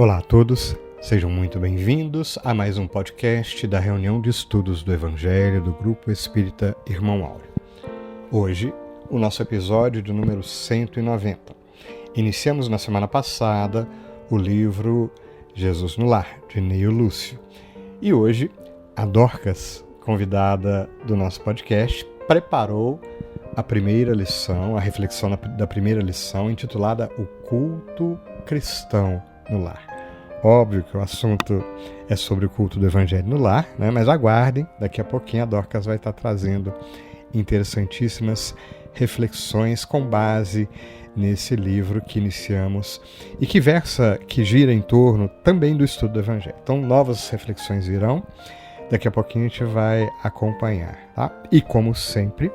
Olá a todos, sejam muito bem-vindos a mais um podcast da reunião de estudos do Evangelho do Grupo Espírita Irmão Áureo. Hoje, o nosso episódio de número 190. Iniciamos na semana passada o livro Jesus no Lar, de Neio Lúcio. E hoje, a Dorcas, convidada do nosso podcast, preparou a primeira lição, a reflexão da primeira lição, intitulada O Culto Cristão no Lar. Óbvio que o assunto é sobre o culto do Evangelho no lar, né? Mas aguardem, daqui a pouquinho a Dorcas vai estar trazendo interessantíssimas reflexões com base nesse livro que iniciamos e que gira em torno também do estudo do Evangelho. Então, novas reflexões virão, daqui a pouquinho a gente vai acompanhar, tá? E como sempre,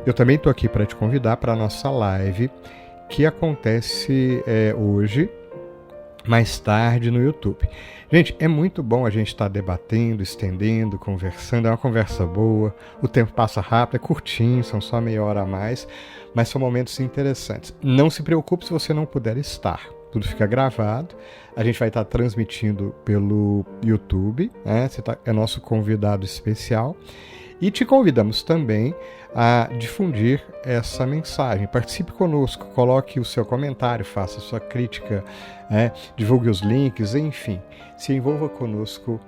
eu também estou aqui para te convidar para a nossa live que acontece hoje, mais tarde no YouTube. Gente, é muito bom a gente estar debatendo, estendendo, conversando, é uma conversa boa, o tempo passa rápido, é curtinho, são só meia hora a mais, mas são momentos interessantes. Não se preocupe se você não puder estar, tudo fica gravado, a gente vai estar transmitindo pelo YouTube, né? Você é nosso convidado especial. E te convidamos também a difundir essa mensagem. Participe conosco, coloque o seu comentário, faça a sua crítica, divulgue os links, enfim. Se envolva conosco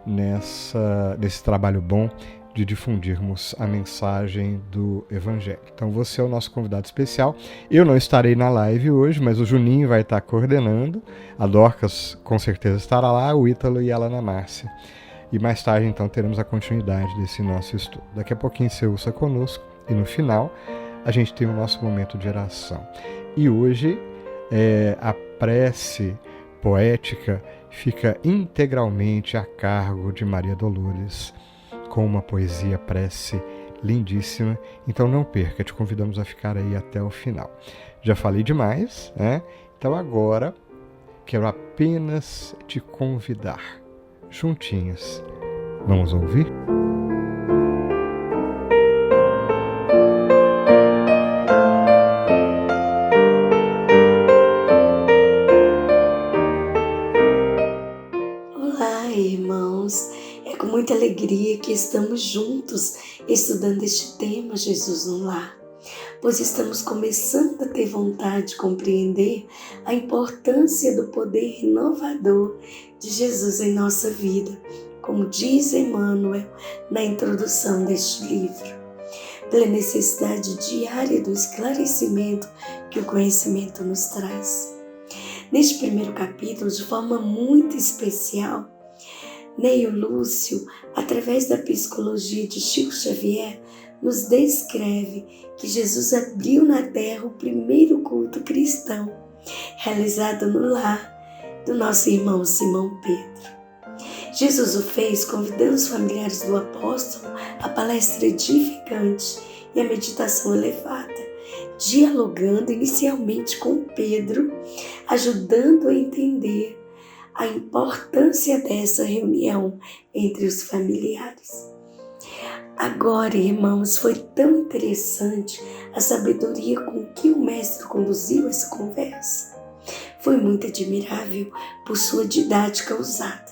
nesse trabalho bom de difundirmos a mensagem do Evangelho. Então você é o nosso convidado especial. Eu não estarei na live hoje, mas o Juninho vai estar coordenando. A Dorcas com certeza estará lá, o Ítalo e a Ana Márcia. E mais tarde, então, teremos a continuidade desse nosso estudo. Daqui a pouquinho você ouça conosco e no final a gente tem o nosso momento de oração. E hoje a prece poética fica integralmente a cargo de Maria Dolores, com uma poesia prece lindíssima. Então não perca, te convidamos a ficar aí até o final. Já falei demais, né? Então agora quero apenas te convidar. Juntinhos. Vamos ouvir? Olá, irmãos. É com muita alegria que estamos juntos estudando este tema, Jesus no Lar, pois estamos começando a ter vontade de compreender a importância do poder renovador de Jesus em nossa vida, como diz Emmanuel na introdução deste livro, pela necessidade diária do esclarecimento que o conhecimento nos traz. Neste primeiro capítulo, de forma muito especial, Neio Lúcio, através da psicologia de Chico Xavier, nos descreve que Jesus abriu na terra o primeiro culto cristão, realizado no lar do nosso irmão Simão Pedro. Jesus o fez convidando os familiares do apóstolo à palestra edificante e à meditação elevada, dialogando inicialmente com Pedro, ajudando a entender a importância dessa reunião entre os familiares. Agora, irmãos, foi tão interessante a sabedoria com que o mestre conduziu essa conversa. Foi muito admirável por sua didática usada.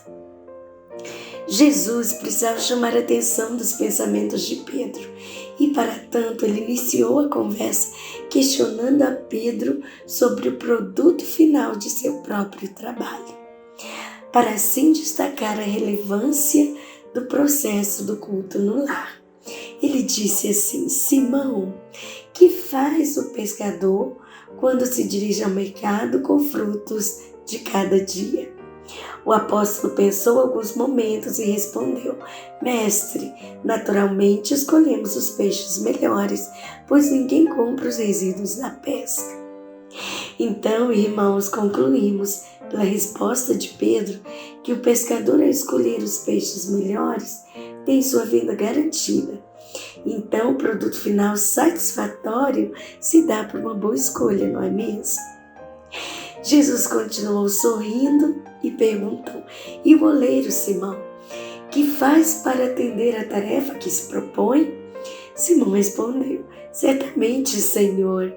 Jesus precisava chamar a atenção dos pensamentos de Pedro e, para tanto, ele iniciou a conversa questionando a Pedro sobre o produto final de seu próprio trabalho, para assim destacar a relevância do processo do culto no lar. Ele disse assim: Simão, que faz o pescador quando se dirige ao mercado com frutos de cada dia? O apóstolo pensou alguns momentos e respondeu: Mestre, naturalmente escolhemos os peixes melhores, pois ninguém compra os resíduos da pesca. Então, irmãos, concluímos pela resposta de Pedro que o pescador, ao escolher os peixes melhores, tem sua venda garantida. Então, o produto final satisfatório se dá por uma boa escolha, não é mesmo? Jesus continuou sorrindo e perguntou: E o oleiro, Simão, que faz para atender a tarefa que se propõe? Simão respondeu: Certamente, Senhor.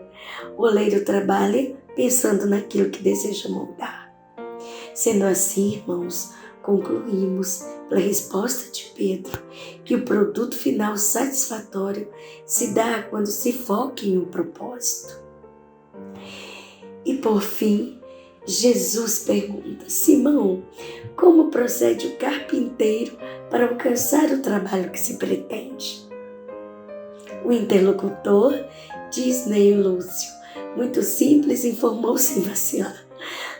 O oleiro trabalha pensando naquilo que deseja moldar. Sendo assim, irmãos, concluímos, pela resposta de Pedro, que o produto final satisfatório se dá quando se foca em um propósito. E por fim, Jesus pergunta: Simão, como procede o carpinteiro para alcançar o trabalho que se pretende? O interlocutor diz Neio Lúcio, muito simples, informou sem vacilar.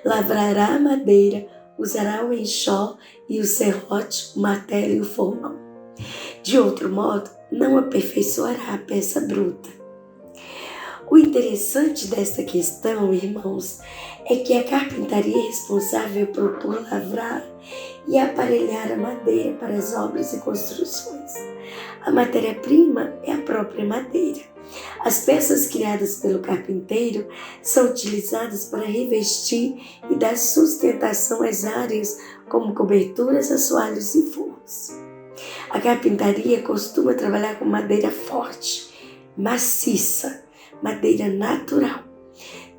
Lavrará a madeira, usará o enxó e o serrote, o martelo e o formão. De outro modo, não aperfeiçoará a peça bruta. O interessante desta questão, irmãos, é que a carpintaria é responsável por lavrar e aparelhar a madeira para as obras e construções. A matéria-prima é a própria madeira. As peças criadas pelo carpinteiro são utilizadas para revestir e dar sustentação às áreas como coberturas, assoalhos e forros. A carpintaria costuma trabalhar com madeira forte, maciça, madeira natural.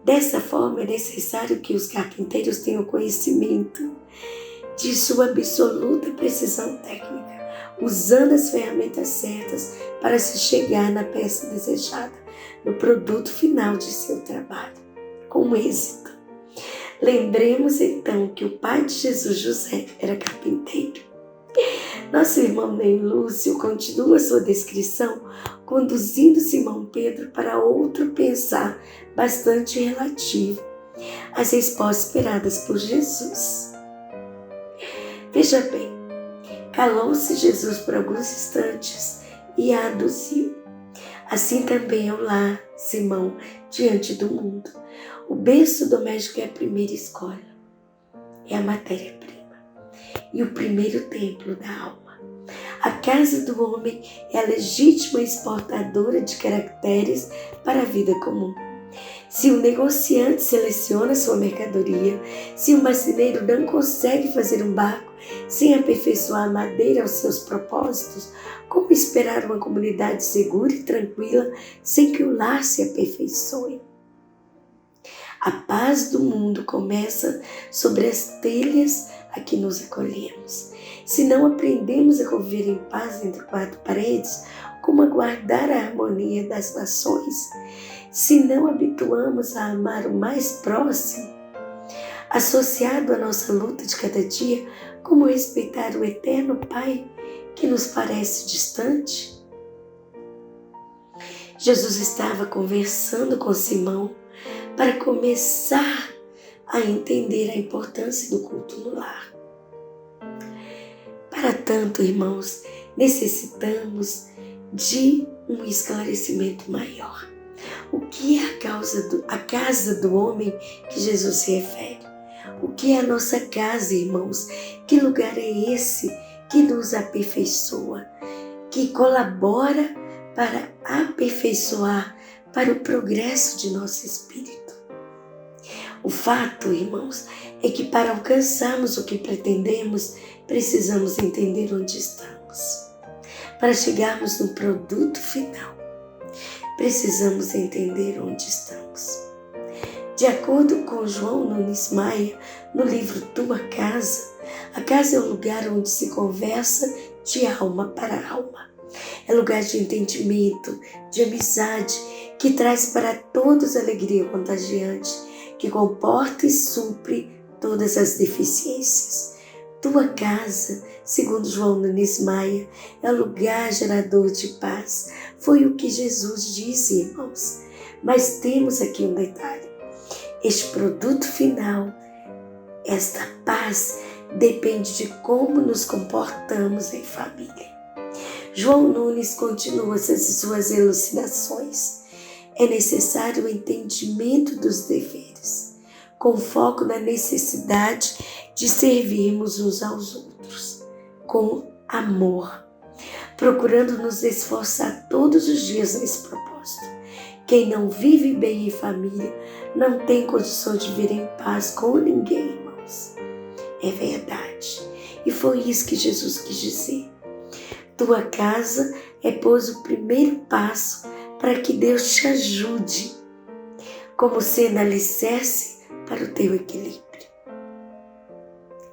Dessa forma, é necessário que os carpinteiros tenham conhecimento de sua absoluta precisão técnica, usando as ferramentas certas para se chegar na peça desejada, no produto final de seu trabalho, com êxito. Lembremos então que o pai de Jesus, José, era carpinteiro. Nosso irmão Neio Lúcio continua sua descrição, conduzindo Simão Pedro para outro pensar bastante relativo às respostas esperadas por Jesus. Veja bem, calou-se Jesus por alguns instantes e aduziu. Assim também é o lar, Simão, diante do mundo. O berço doméstico é a primeira escolha, é a matéria-prima e o primeiro templo da alma. A casa do homem é a legítima exportadora de caracteres para a vida comum. Se o negociante seleciona sua mercadoria, se o marceneiro não consegue fazer um barco sem aperfeiçoar a madeira aos seus propósitos, como esperar uma comunidade segura e tranquila sem que o lar se aperfeiçoe? A paz do mundo começa sobre as telhas a que nos acolhemos. Se não aprendemos a conviver em paz entre quatro paredes, como aguardar a harmonia das nações? Se não habituamos a amar o mais próximo, associado à nossa luta de cada dia, como respeitar o eterno Pai que nos parece distante? Jesus estava conversando com Simão para começar a entender a importância do culto no lar. Para tanto, irmãos, necessitamos de um esclarecimento maior. O que é a casa do homem que Jesus se refere? O que é a nossa casa, irmãos? Que lugar é esse que nos aperfeiçoa, que colabora para aperfeiçoar, para o progresso de nosso espírito? O fato, irmãos, é que para alcançarmos o que pretendemos, precisamos entender onde estamos. Para chegarmos no produto final, precisamos entender onde estamos. De acordo com João Nunes Maia, no livro Tua Casa, a casa é o lugar onde se conversa de alma para alma. É lugar de entendimento, de amizade, que traz para todos alegria contagiante, que comporta e supre todas as deficiências. Tua casa, segundo João Nunes Maia, é o lugar gerador de paz. Foi o que Jesus disse, irmãos. Mas temos aqui um detalhe. Este produto final, esta paz, depende de como nos comportamos em família. João Nunes continua suas elucidações. É necessário o entendimento dos deveres, com foco na necessidade de servirmos uns aos outros, com amor, procurando nos esforçar todos os dias nesse propósito. Quem não vive bem em família não tem condição de viver em paz com ninguém, irmãos. É verdade. E foi isso que Jesus quis dizer. Tua casa é, pois, o primeiro passo para que Deus te ajude, como sendo alicerce para o teu equilíbrio.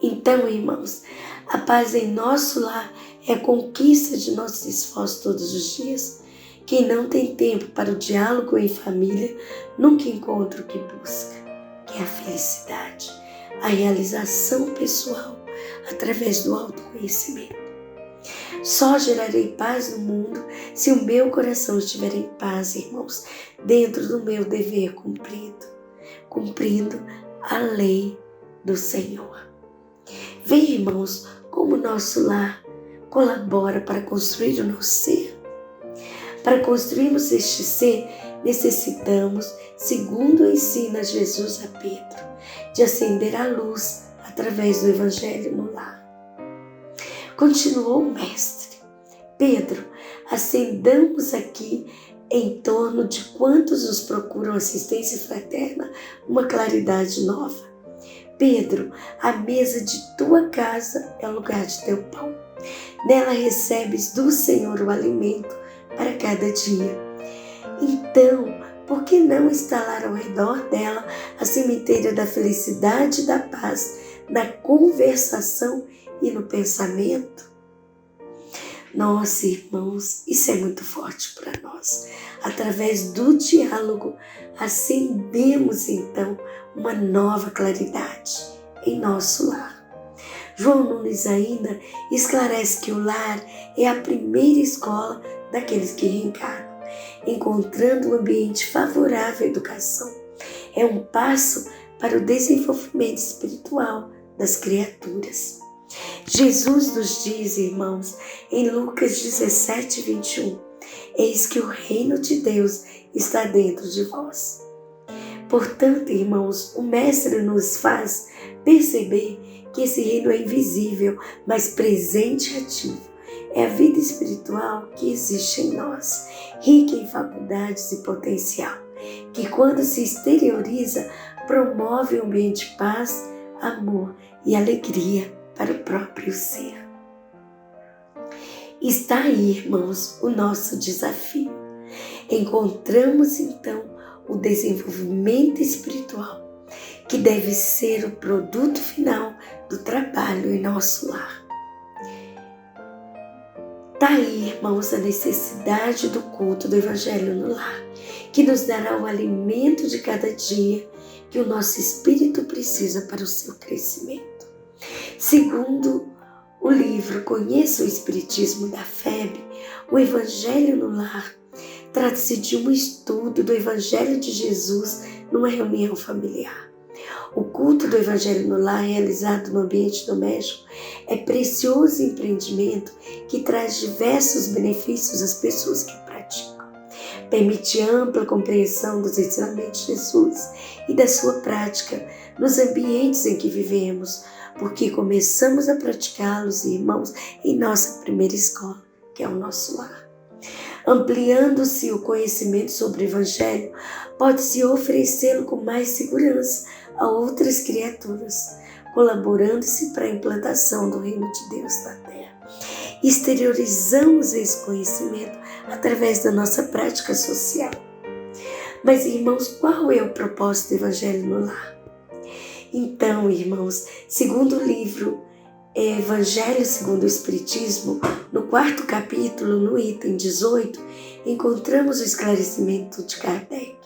Então, irmãos, a paz em nosso lar é a conquista de nossos esforços todos os dias. Quem não tem tempo para o diálogo em família nunca encontra o que busca, que é a felicidade, a realização pessoal através do autoconhecimento. Só gerarei paz no mundo se o meu coração estiver em paz, irmãos, dentro do meu dever cumprindo a lei do Senhor. Vem, irmãos, como o nosso lar colabora para construir o nosso ser. Para construirmos este ser, necessitamos, segundo ensina Jesus a Pedro, de acender a luz através do Evangelho no lar. Continuou o mestre: Pedro, acendamos aqui, em torno de quantos nos procuram assistência fraterna, uma claridade nova. Pedro, a mesa de tua casa é o lugar de teu pão. Nela recebes do Senhor o alimento para cada dia. Então, por que não instalar ao redor dela a sementeira da felicidade e da paz, na conversação e no pensamento? Nossa, irmãos, isso é muito forte para nós. Através do diálogo, acendemos então uma nova claridade em nosso lar. João Nunes ainda esclarece que o lar é a primeira escola daqueles que reencarnam, encontrando um ambiente favorável à educação. É um passo para o desenvolvimento espiritual das criaturas. Jesus nos diz, irmãos, em Lucas 17, 21, eis que o reino de Deus está dentro de vós. Portanto, irmãos, o Mestre nos faz perceber que esse reino é invisível, mas presente e ativo. É a vida espiritual que existe em nós, rica em faculdades e potencial, que quando se exterioriza, promove um ambiente de paz, amor e alegria para o próprio ser. Está aí, irmãos, o nosso desafio. Encontramos então o desenvolvimento espiritual, que deve ser o produto final do trabalho em nosso lar. Está aí, irmãos, a necessidade do culto do Evangelho no lar, que nos dará o alimento de cada dia que o nosso espírito precisa para o seu crescimento. Segundo o livro Conheça o Espiritismo da FEB, o Evangelho no Lar trata-se de um estudo do Evangelho de Jesus numa reunião familiar. O culto do Evangelho no Lar, realizado no ambiente doméstico, é precioso empreendimento que traz diversos benefícios às pessoas que praticam. Permite ampla compreensão dos ensinamentos de Jesus e da sua prática nos ambientes em que vivemos, porque começamos a praticá-los, irmãos, em nossa primeira escola, que é o nosso lar. Ampliando-se o conhecimento sobre o Evangelho, pode-se oferecê-lo com mais segurança a outras criaturas, colaborando-se para a implantação do reino de Deus na Terra. Exteriorizamos esse conhecimento através da nossa prática social. Mas, irmãos, qual é o propósito do Evangelho no lar? Então, irmãos, segundo o livro Evangelho segundo o Espiritismo, no 4º capítulo, no item 18, encontramos o esclarecimento de Kardec.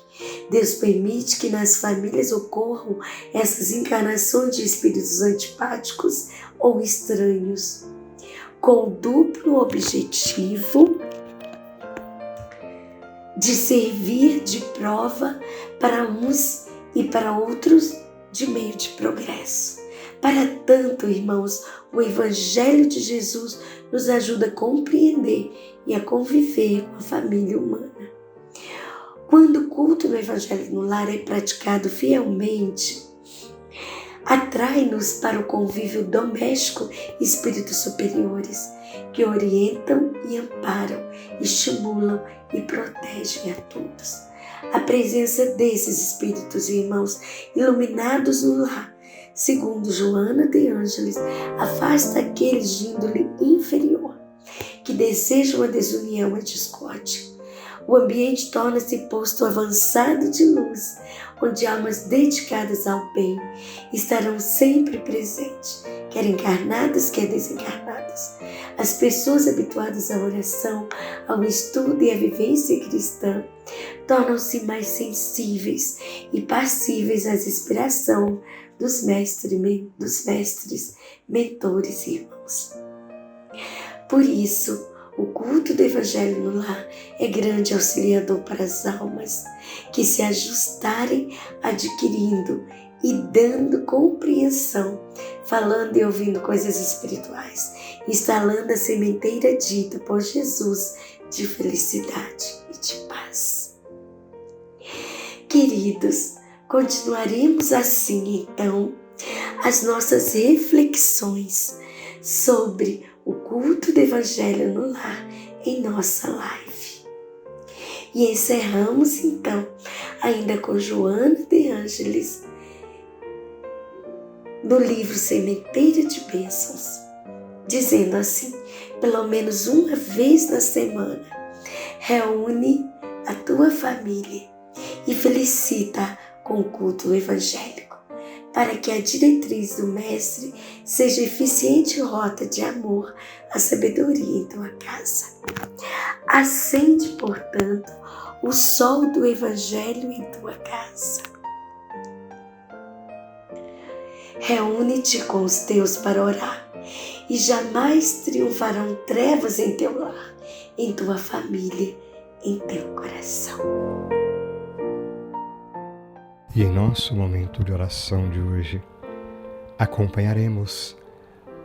Deus permite que nas famílias ocorram essas encarnações de espíritos antipáticos ou estranhos, com o duplo objetivo de servir de prova para uns e para outros de meio de progresso. Para tanto, irmãos, o Evangelho de Jesus nos ajuda a compreender e a conviver com a família humana. Quando o culto no Evangelho no lar é praticado fielmente, atrai-nos para o convívio doméstico espíritos superiores que orientam e amparam, estimulam e protegem a todos. A presença desses espíritos, irmãos, iluminados no lar, segundo Joana de Ângeles, afasta aqueles de índole inferior que desejam a desunião e a discórdia. O ambiente torna-se posto avançado de luz, onde almas dedicadas ao bem estarão sempre presentes, quer encarnadas, quer desencarnadas. As pessoas habituadas à oração, ao estudo e à vivência cristã tornam-se mais sensíveis e passíveis à inspiração dos mestres, mentores e irmãos. Por isso, o culto do Evangelho no lar é grande auxiliador para as almas que se ajustarem, adquirindo e dando compreensão, falando e ouvindo coisas espirituais, instalando a sementeira dita por Jesus de felicidade e de paz. Queridos, continuaremos assim então as nossas reflexões sobre o culto do Evangelho no lar em nossa live. E encerramos então ainda com Joana de Ângeles no livro Sementeira de Bênçãos, dizendo assim: pelo menos uma vez na semana, reúne a tua família e felicita com o culto evangélico, para que a diretriz do Mestre seja eficiente rota de amor à sabedoria em tua casa. Acende, portanto, o sol do Evangelho em tua casa. Reúne-te com os teus para orar, e jamais triunfarão trevas em teu lar, em tua família, em teu coração. E em nosso momento de oração de hoje, acompanharemos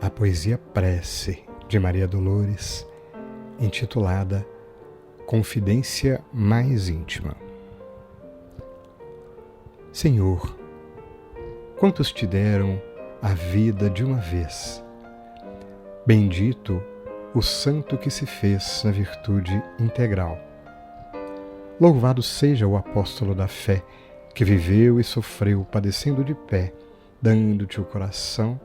a poesia Prece de Maria Dolores, intitulada Confidência Mais Íntima. Senhor, quantos te deram a vida de uma vez? Bendito o santo que se fez na virtude integral. Louvado seja o apóstolo da fé, que viveu e sofreu padecendo de pé, dando-te o coração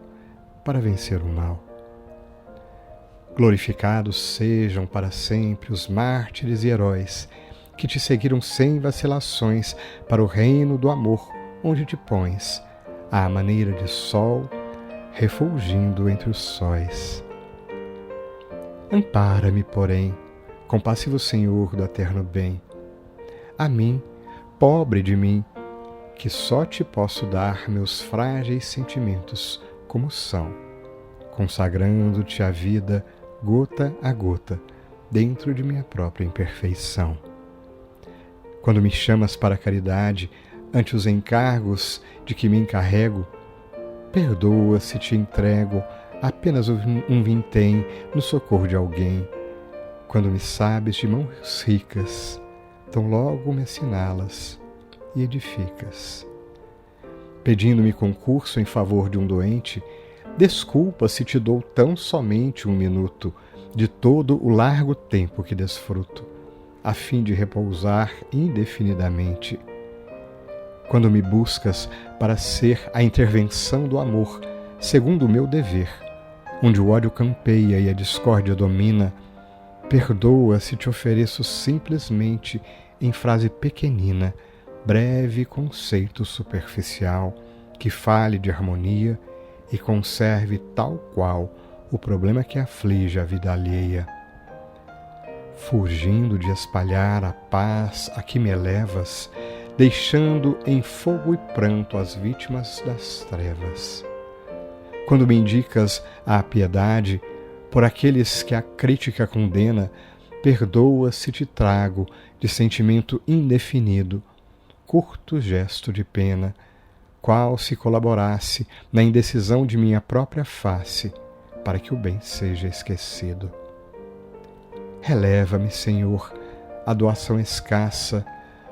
para vencer o mal. Glorificados sejam para sempre os mártires e heróis que te seguiram sem vacilações para o reino do amor, onde te pões, à maneira de sol, refulgindo entre os sóis. Ampara-me, porém, compassivo Senhor do eterno bem, a mim, pobre de mim, que só te posso dar meus frágeis sentimentos como são, consagrando-te a vida gota a gota, dentro de minha própria imperfeição. Quando me chamas para a caridade, ante os encargos de que me encarrego, perdoa se te entrego apenas um vintém no socorro de alguém. Quando me sabes de mãos ricas, tão logo me assinalas e edificas. Pedindo-me concurso em favor de um doente, desculpa se te dou tão somente um minuto de todo o largo tempo que desfruto, a fim de repousar indefinidamente. Quando me buscas para ser a intervenção do amor, segundo o meu dever, onde o ódio campeia e a discórdia domina, perdoa se te ofereço simplesmente em frase pequenina, breve conceito superficial, que fale de harmonia e conserve tal qual o problema que aflige a vida alheia. Fugindo de espalhar a paz a que me elevas, deixando em fogo e pranto as vítimas das trevas. Quando me indicas a piedade por aqueles que a crítica condena, perdoa se te trago de sentimento indefinido, curto gesto de pena, qual se colaborasse na indecisão de minha própria face, para que o bem seja esquecido. Releva-me, Senhor, a doação escassa,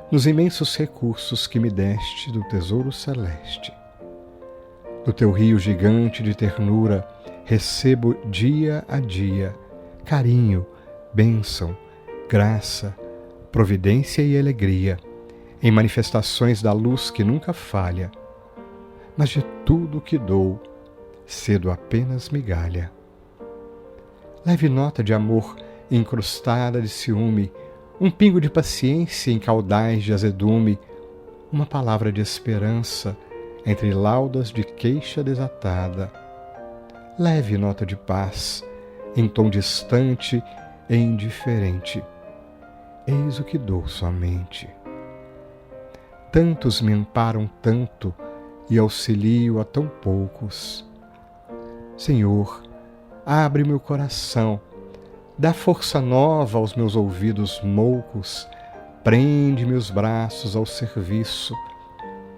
nos imensos recursos que me deste do tesouro celeste. Do teu rio gigante de ternura, recebo dia a dia carinho, bênção, graça, providência e alegria, em manifestações da luz que nunca falha, mas de tudo que dou, cedo apenas migalha. Leve nota de amor incrustada de ciúme, um pingo de paciência em caudais de azedume, uma palavra de esperança entre laudas de queixa desatada. Leve nota de paz, em tom distante e indiferente. Eis o que dou somente. Tantos me amparam tanto e auxilio a tão poucos. Senhor, abre meu coração, dá força nova aos meus ouvidos moucos, prende meus braços ao serviço,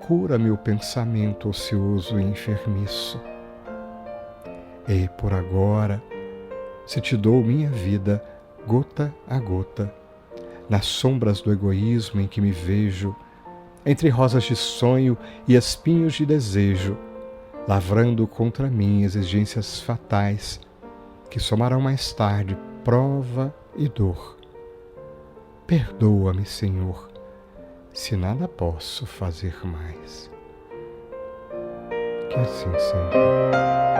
cura meu pensamento ocioso e enfermiço. E por agora, se te dou minha vida, gota a gota, nas sombras do egoísmo em que me vejo, entre rosas de sonho e espinhos de desejo, lavrando contra mim exigências fatais, que somarão mais tarde prova e dor. Perdoa-me, Senhor, se nada posso fazer mais. Que assim seja.